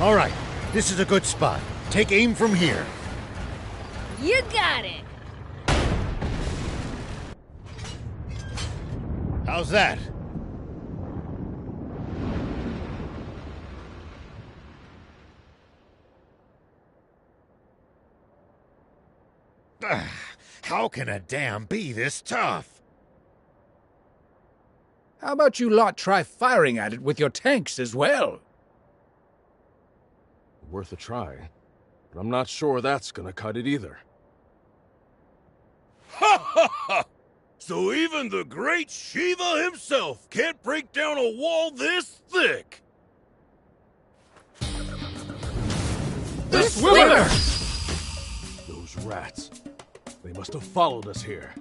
All right, this is a good spot. Take aim from here. You got it. How's that? How can a dam be this tough? How about you lot try firing at it with your tanks as well? Worth a try, but I'm not sure that's gonna cut it either. Ha ha ha! So even the great Shiva himself can't break down a wall this thick! The swimmer! Those rats. They must have followed us here.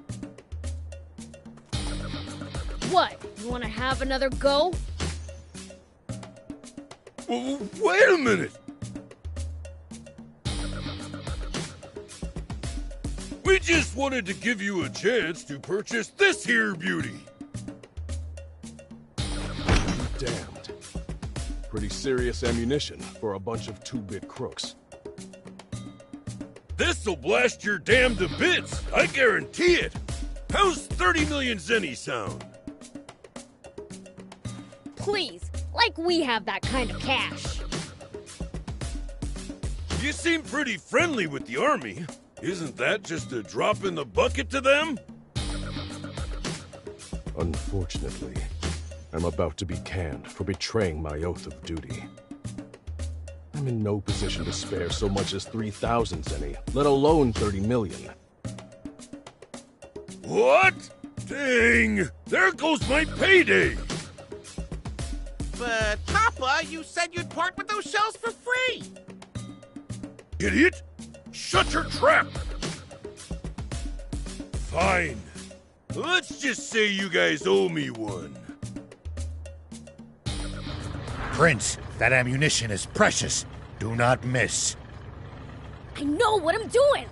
What? You want to have another go? Wait a minute! We just wanted to give you a chance to purchase this here beauty. Damned. Pretty serious ammunition for a bunch of two-bit crooks. This'll blast your dam to bits, I guarantee it. How's 30 million zenny sound? Please, like we have that kind of cash. You seem pretty friendly with the army. Isn't that just a drop in the bucket to them? Unfortunately, I'm about to be canned for betraying my oath of duty. I'm in no position to spare so much as 3,000 zenny, let alone 30 million. What? Dang! There goes my payday! But, Papa, you said you'd part with those shells for free! Idiot! Shut your trap! Fine. Let's just say you guys owe me one. Prince, that ammunition is precious. Do not miss. I know what I'm doing.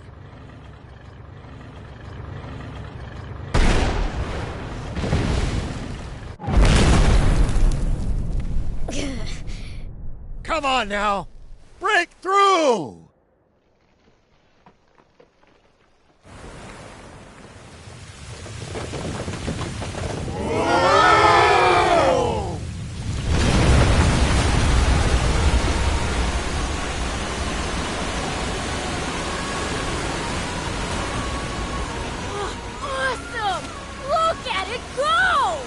Come on now! Break through! Awesome! Look at it go!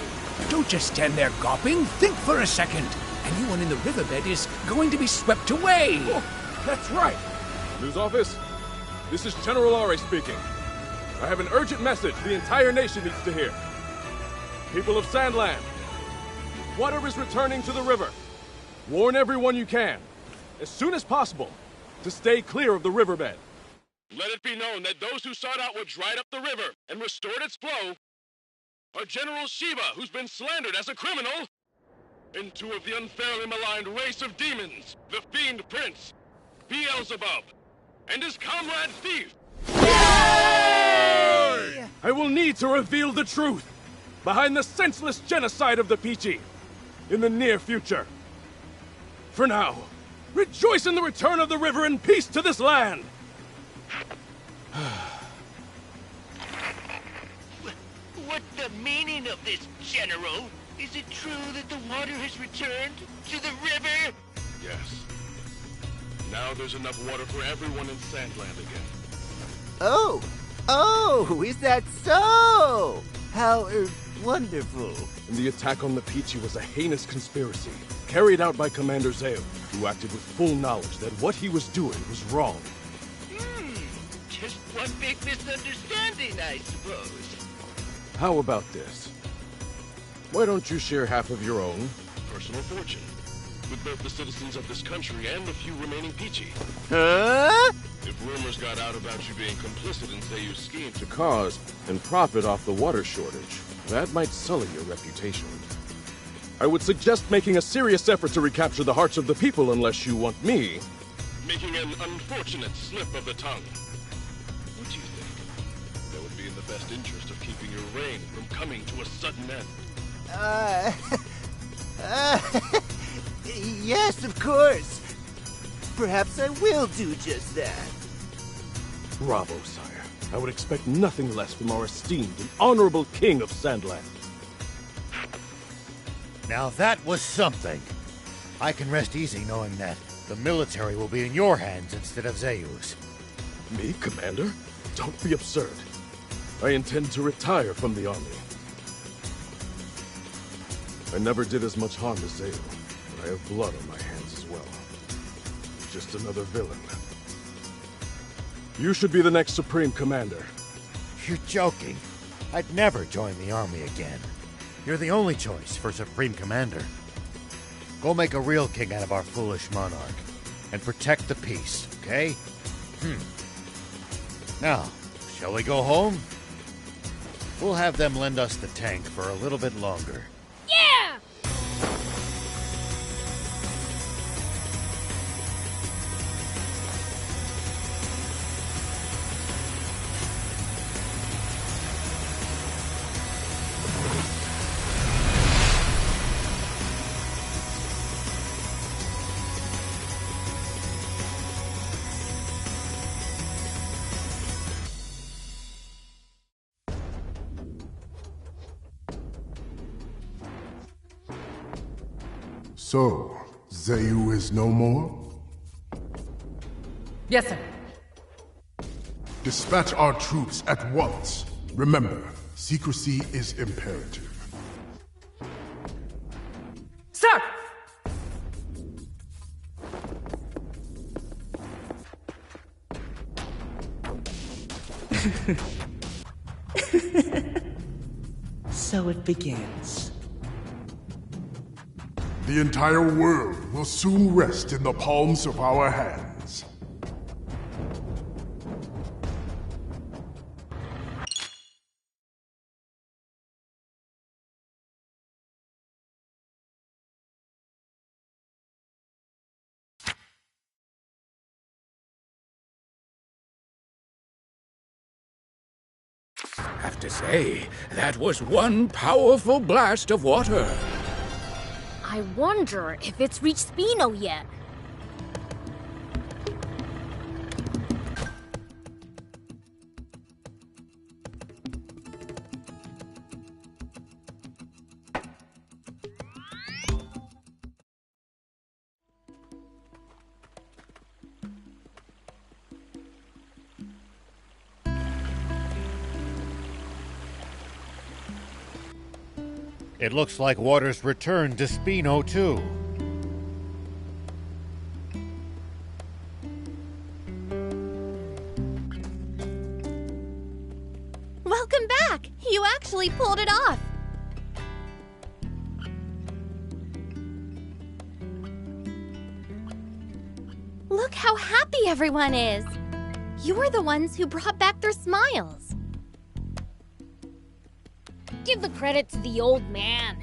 Don't just stand there gawping. Think for a second. Anyone in the riverbed is going to be swept away. Oh, that's right. News office, this is General Ari speaking. I have an urgent message the entire nation needs to hear. People of Sandland, water is returning to the river. Warn everyone you can, as soon as possible, to stay clear of the riverbed. Let it be known that those who sought out what dried up the river and restored its flow are General Shiva, who's been slandered as a criminal, and two of the unfairly maligned race of demons, the Fiend Prince, Beelzebub, and his comrade Thief. Yay! I will need to reveal the truth behind the senseless genocide of the Peachy in the near future. For now, rejoice in the return of the river and peace to this land! What's the meaning of this, General? Is it true that the water has returned to the river? Yes. Now there's enough water for everyone in Sandland again. Oh, is that so? How, wonderful. And the attack on the Peachy was a heinous conspiracy, carried out by Commander Zeo, who acted with full knowledge that what he was doing was wrong. Just one big misunderstanding, I suppose. How about this? Why don't you share half of your own? Personal fortune. With both the citizens of this country and the few remaining Peachy. Huh? If rumors got out about you being complicit in Zeyu's scheme To cause and profit off the water shortage, that might sully your reputation. I would suggest making a serious effort to recapture the hearts of the people unless you want me. making an unfortunate slip of the tongue. What do you think? That would be in the best interest of keeping your reign from coming to a sudden end. Yes, of course. Perhaps I will do just that. Bravo, sire. I would expect nothing less from our esteemed and honorable king of Sandland. Now that was something. I can rest easy knowing that the military will be in your hands instead of Zeyu's. Me, Commander? Don't be absurd. I intend to retire from the army. I never did as much harm as Zeyu, but I have blood on my hands as well. Just another villain. You should be the next Supreme Commander. You're joking. I'd never join the army again. You're the only choice for Supreme Commander. Go make a real king out of our foolish monarch. And protect the peace, okay? Now, shall we go home? We'll have them lend us the tank for a little bit longer. Yeah! So, Zeyu is no more? Yes, sir. Dispatch our troops at once. Remember, secrecy is imperative. Sir! So it begins. The entire world will soon rest in the palms of our hands. Have to say, that was one powerful blast of water. I wonder if it's reached Spino yet. It looks like water's returned to Spino, too. Welcome back! You actually pulled it off! Look how happy everyone is! You're the ones who brought back their smiles. Give the credit to the old man.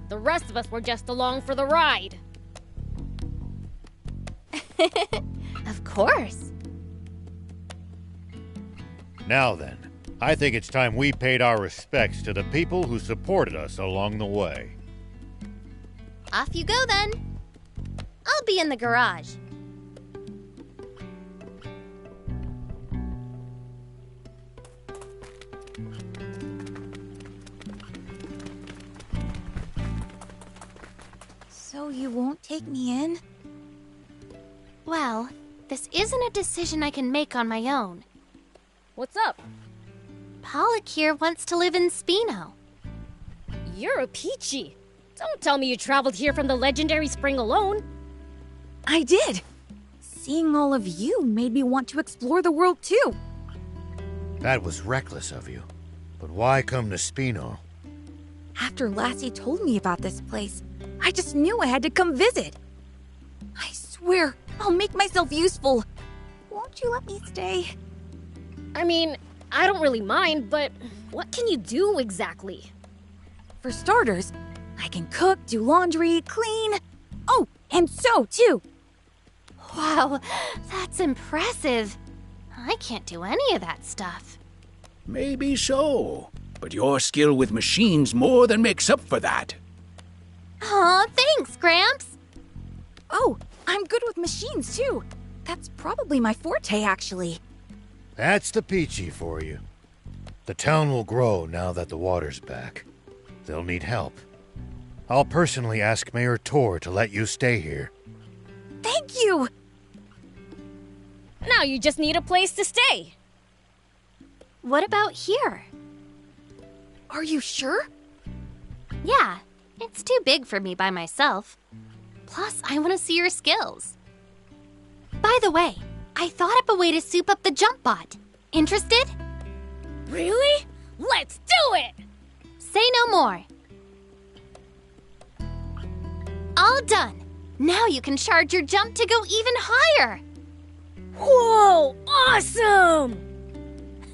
The rest of us were just along for the ride. Of course. Now then, I think it's time we paid our respects to the people who supported us along the way. Off you go then. I'll be in the garage. So you won't take me in? Well, this isn't a decision I can make on my own. What's up? Pollock here wants to live in Spino. You're a peachy. Don't tell me you traveled here from the legendary spring alone. I did. Seeing all of you made me want to explore the world too. That was reckless of you. But why come to Spino? After Lassie told me about this place, I just knew I had to come visit. I swear, I'll make myself useful. Won't you let me stay? I mean, I don't really mind, but what can you do exactly? For starters, I can cook, do laundry, clean. Oh, and sew too. Wow, that's impressive. I can't do any of that stuff. Maybe so, but your skill with machines more than makes up for that. Aw, thanks, Gramps. Oh, I'm good with machines, too. That's probably my forte, actually. That's the Peachy for you. The town will grow now that the water's back. They'll need help. I'll personally ask Mayor Tor to let you stay here. Thank you! Now you just need a place to stay. What about here? Are you sure? Yeah, it's too big for me by myself. Plus, I want to see your skills. By the way, I thought up a way to soup up the jump bot. Interested? Really? Let's do it! Say no more. All done. Now you can charge your jump to go even higher. Whoa, awesome!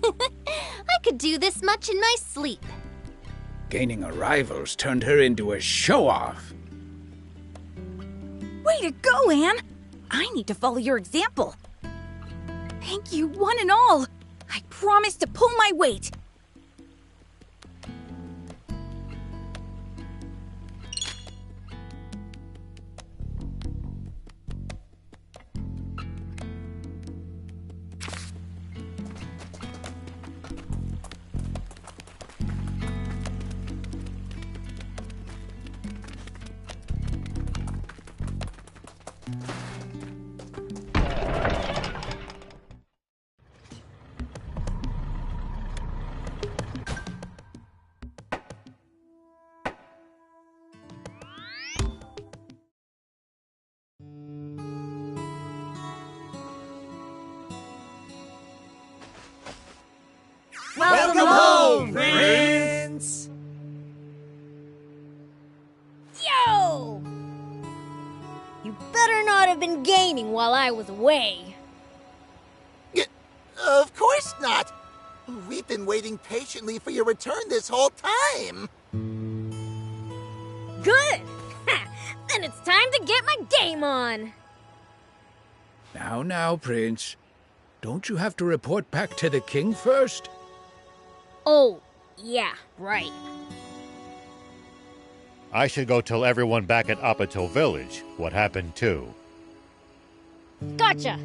I could do this much in my sleep. Gaining arrivals turned her into a show-off. Way to go, Anne! I need to follow your example. Thank you, one and all. I promise to pull my weight. Welcome home, Prince! Yo! You better not have been gaming while I was away. Of course not. We've been waiting patiently for your return this whole time. Good! Then it's time to get my game on. Now, Prince. Don't you have to report back to the king first? Oh, yeah, right. I should go tell everyone back at Apatow Village what happened too. Gotcha.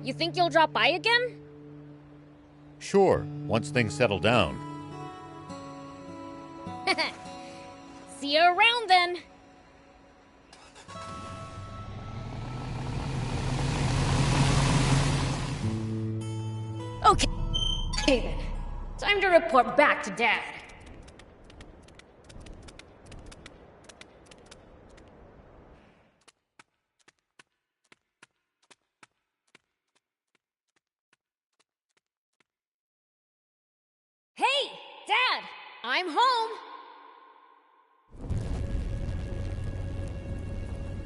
You think you'll drop by again? Sure, once things settle down. See you around then. Okay then. Time to report back to Dad. Hey, Dad! I'm home!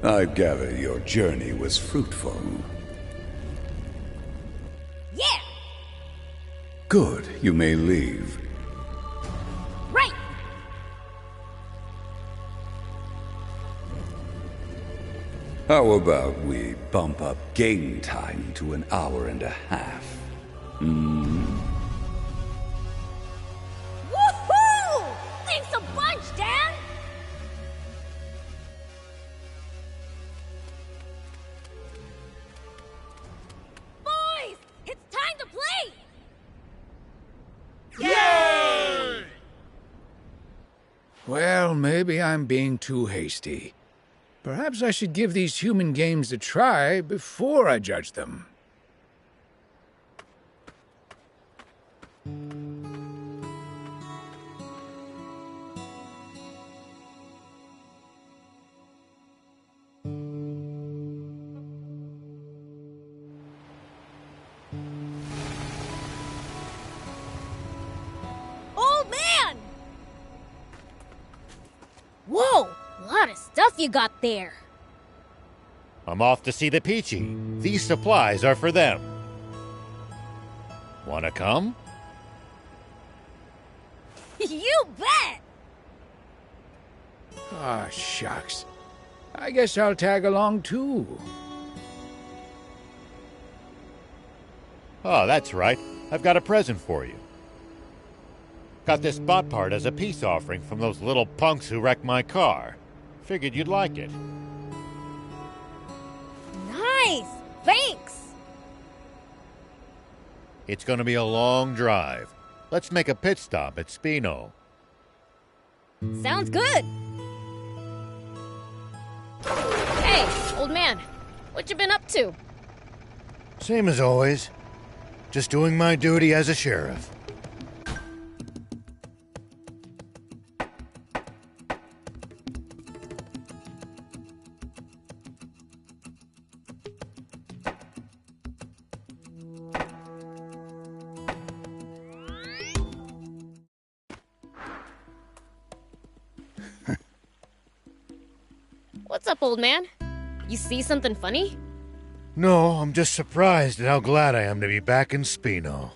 I gather your journey was fruitful. Yeah! Good, you may leave. Right! How about we bump up game time to an hour and a half? Woohoo! Thanks a bunch, Dad! Boys, it's time to play! Yay! Well, maybe I'm being too hasty. Perhaps I should give these human games a try before I judge them. Old man! Whoa! A lot of stuff you got there. I'm off to see the Peachy. These supplies are for them. Wanna come? You bet! Ah, shucks. I guess I'll tag along too. Oh, that's right. I've got a present for you. Got this bot part as a peace offering from those little punks who wrecked my car. Figured you'd like it. Nice! Thanks! It's gonna be a long drive. Let's make a pit stop at Spino. Sounds good! Hey, old man. What you been up to? Same as always. Just doing my duty as a sheriff. What's up, old man? You see something funny? No, I'm just surprised at how glad I am to be back in Spino.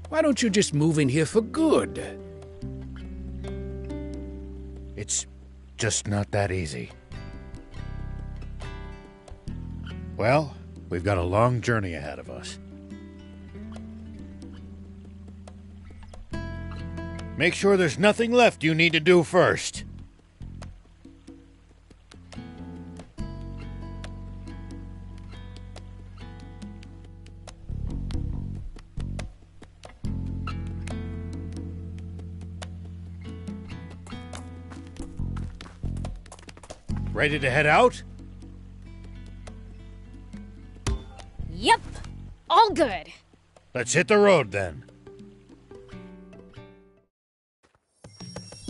Why don't you just move in here for good? It's just not that easy. Well, we've got a long journey ahead of us. Make sure there's nothing left you need to do first. Ready to head out? Yep! All good! Let's hit the road then.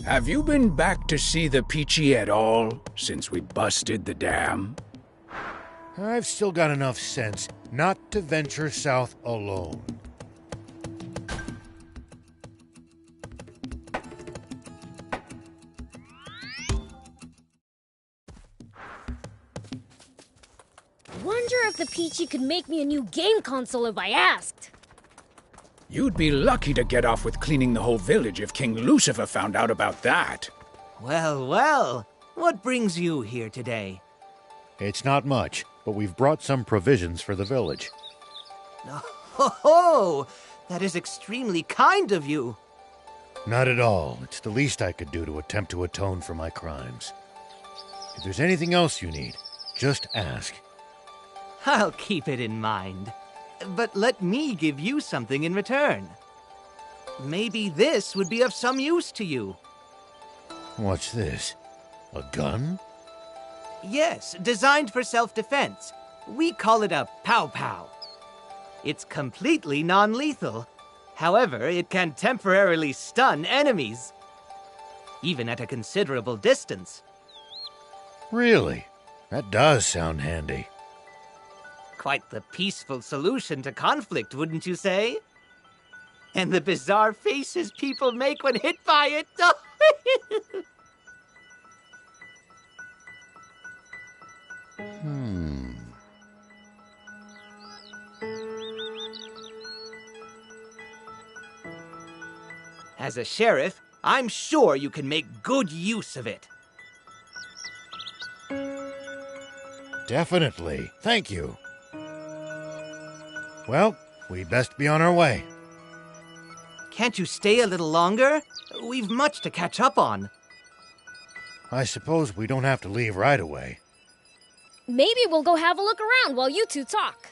Have you been back to see the Peachy at all since we busted the dam? I've still got enough sense not to venture south alone. Wonder if the Peachy could make me a new game console if I asked. You'd be lucky to get off with cleaning the whole village if King Lucifer found out about that. Well, well, what brings you here today? It's not much, but we've brought some provisions for the village. Oh, that is extremely kind of you. Not at all. It's the least I could do to attempt to atone for my crimes. If there's anything else you need, just ask. I'll keep it in mind. But let me give you something in return. Maybe this would be of some use to you. What's this? A gun? Yes, designed for self-defense. We call it a pow-pow. It's completely non-lethal. However, it can temporarily stun enemies, even at a considerable distance. Really? That does sound handy. Quite the peaceful solution to conflict, wouldn't you say? And the bizarre faces people make when hit by it. As a sheriff, I'm sure you can make good use of it. Definitely. Thank you. Well, we'd best be on our way. Can't you stay a little longer? We've much to catch up on. I suppose we don't have to leave right away. Maybe we'll go have a look around while you two talk.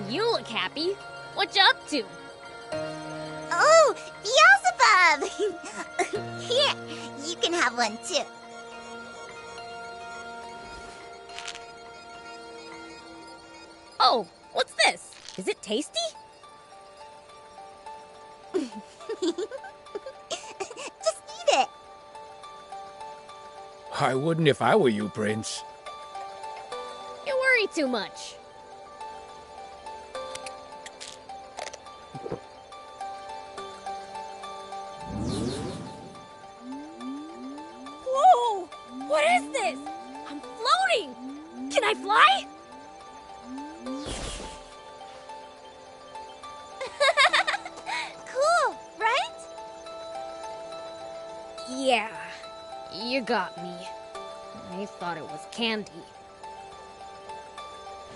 You look happy. What you up to? Oh, Beelzebub! Here, you can have one too. Oh, what's this? Is it tasty? Just eat it. I wouldn't if I were you, Prince. You worry too much. Whoa! What is this? Yeah, you got me. I thought it was candy.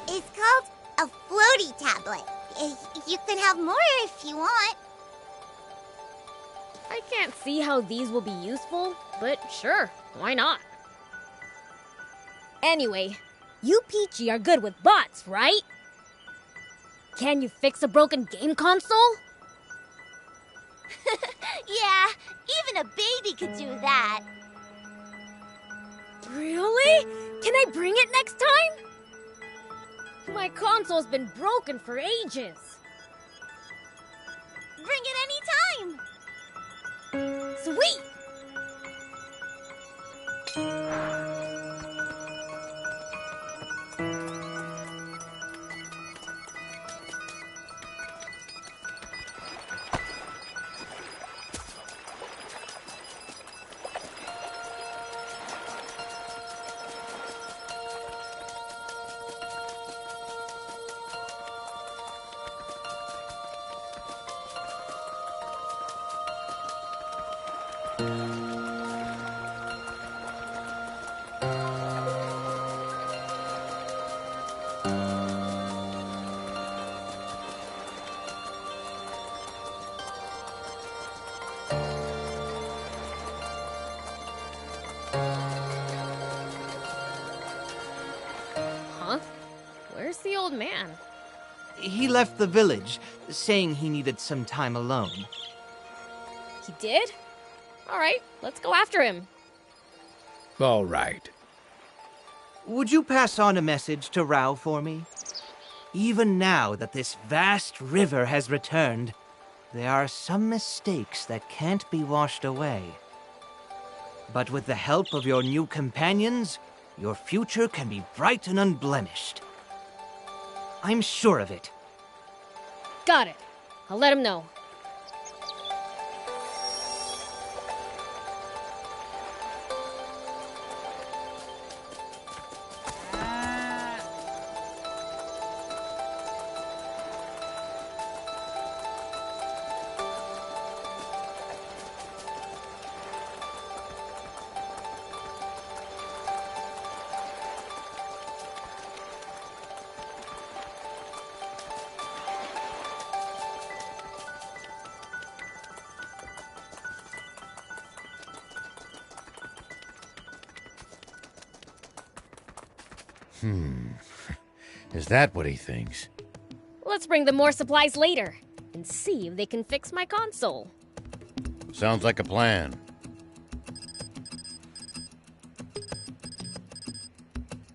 It's called a floaty tablet. You can have more if you want. I can't see how these will be useful, but sure, why not? Anyway, you Peachy are good with bots, right? Can you fix a broken game console? Yeah, even a baby could do that. Really? Can I bring it next time? My console's been broken for ages. Bring it anytime. Sweet! Huh? Where's the old man? He left the village, saying he needed some time alone. He did? Alright, let's go after him. All right. Would you pass on a message to Rao for me? Even now that this vast river has returned, there are some mistakes that can't be washed away. But with the help of your new companions, your future can be bright and unblemished. I'm sure of it. Got it. I'll let him know. Is that what he thinks? Let's bring them more supplies later and see if they can fix my console. Sounds like a plan.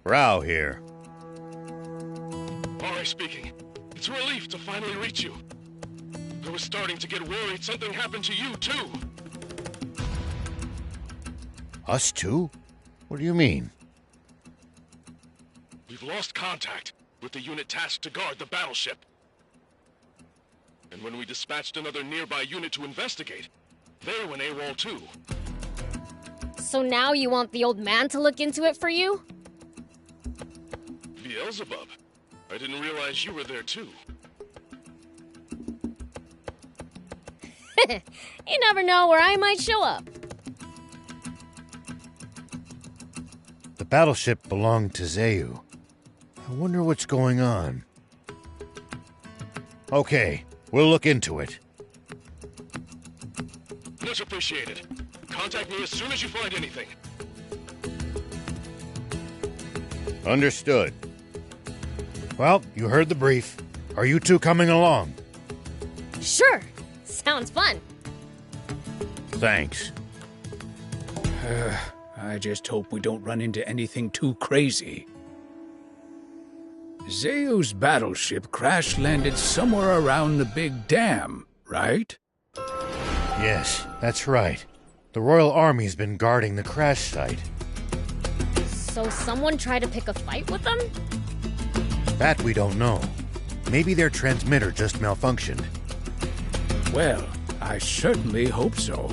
Rao here. Ari speaking. It's a relief to finally reach you. I was starting to get worried something happened to you, too. Us too? What do you mean? We've lost contact with the unit tasked to guard the battleship. And when we dispatched another nearby unit to investigate, they went AWOL too. So now you want the old man to look into it for you? Beelzebub, I didn't realize you were there too. You never know where I might show up. The battleship belonged to Zeu. I wonder what's going on. Okay, we'll look into it. Much appreciated. Contact me as soon as you find anything. Understood. Well, you heard the brief. Are you two coming along? Sure. Sounds fun. Thanks. I just hope we don't run into anything too crazy. Zeu's battleship crash-landed somewhere around the big dam, right? Yes, that's right. The Royal Army's been guarding the crash site. So someone tried to pick a fight with them? That we don't know. Maybe their transmitter just malfunctioned. Well, I certainly hope so.